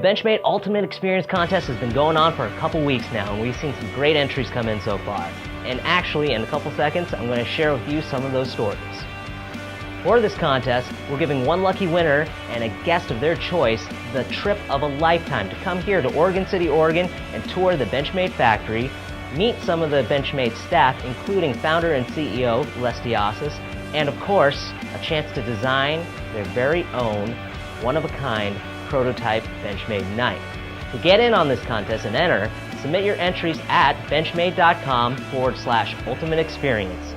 Benchmade Ultimate Experience Contest has been going on for a couple weeks now, and we've seen some great entries come in so far. And actually, in a couple seconds, I'm going to share with you some of those stories. For this contest, we're giving one lucky winner and a guest of their choice the trip of a lifetime to come here to Oregon City, Oregon and tour the Benchmade factory, meet some of the Benchmade staff, including founder and CEO Les Diasis, and of course, a chance to design their very own, one-of-a-kind prototype Benchmade knife. To get in on this contest and enter, submit your entries at benchmade.com/ultimate experience.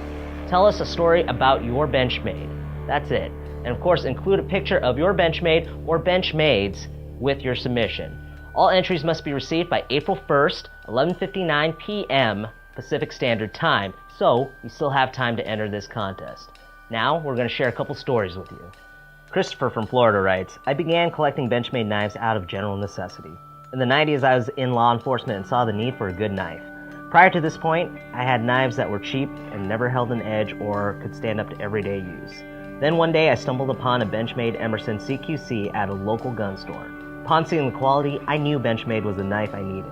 Tell us a story about your Benchmade. That's it. And of course, include a picture of your Benchmade or Benchmades with your submission. All entries must be received by April 1st, 11:59 p.m. Pacific Standard Time, so you still have time to enter this contest. Now, we're going to share a couple stories with you. Christopher from Florida writes, I began collecting Benchmade knives out of general necessity. In the 90s, I was in law enforcement and saw the need for a good knife. Prior to this point, I had knives that were cheap and never held an edge or could stand up to everyday use. Then one day, I stumbled upon a Benchmade Emerson CQC at a local gun store. Upon seeing the quality, I knew Benchmade was the knife I needed.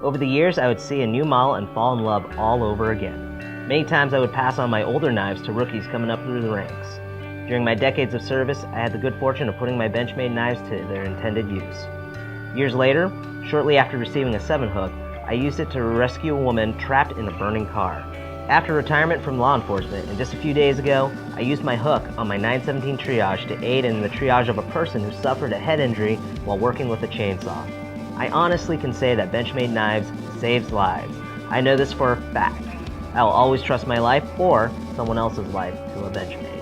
Over the years, I would see a new model and fall in love all over again. Many times I would pass on my older knives to rookies coming up through the ranks. During my decades of service, I had the good fortune of putting my Benchmade knives to their intended use. Years later, shortly after receiving a 7-hook, I used it to rescue a woman trapped in a burning car. After retirement from law enforcement, and just a few days ago, I used my hook on my 917 triage to aid in the triage of a person who suffered a head injury while working with a chainsaw. I honestly can say that Benchmade knives saves lives. I know this for a fact. I will always trust my life or someone else's life to a Benchmade.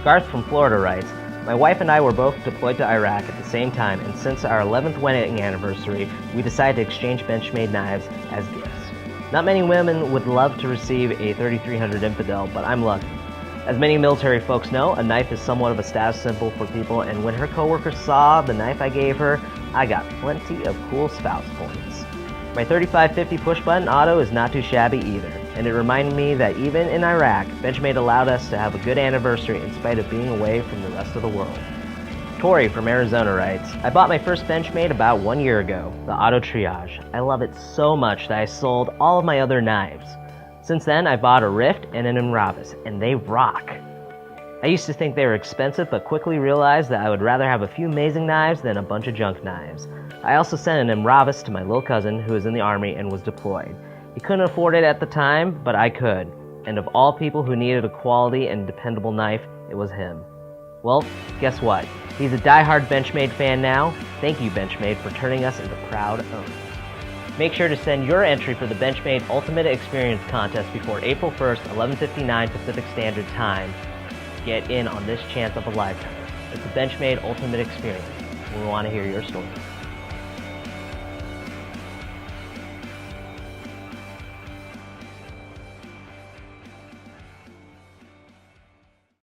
Garth from Florida writes, my wife and I were both deployed to Iraq at the same time, and since our 11th wedding anniversary, we decided to exchange Benchmade knives as gifts. Not many women would love to receive a 3300 Infidel, but I'm lucky. As many military folks know, a knife is somewhat of a status symbol for people, and when her coworkers saw the knife I gave her, I got plenty of cool spouse points. My 3550 push-button auto is not too shabby either, and it reminded me that even in Iraq, Benchmade allowed us to have a good anniversary in spite of being away from the rest of the world. Tori from Arizona writes, I bought my first Benchmade about 1 year ago, the Auto Triage. I love it so much that I sold all of my other knives. Since then, I bought a Rift and an Enravis, and they rock. I used to think they were expensive, but quickly realized that I would rather have a few amazing knives than a bunch of junk knives. I also sent an Enravis to my little cousin who was in the Army and was deployed. He couldn't afford it at the time, but I could. And of all people who needed a quality and dependable knife, it was him. Well, guess what? He's a die-hard Benchmade fan now. Thank you, Benchmade, for turning us into proud owners. Make sure to send your entry for the Benchmade Ultimate Experience Contest before April 1st, 11:59 Pacific Standard Time. Get in on this chance of a lifetime. It's the Benchmade Ultimate Experience. We want to hear your story.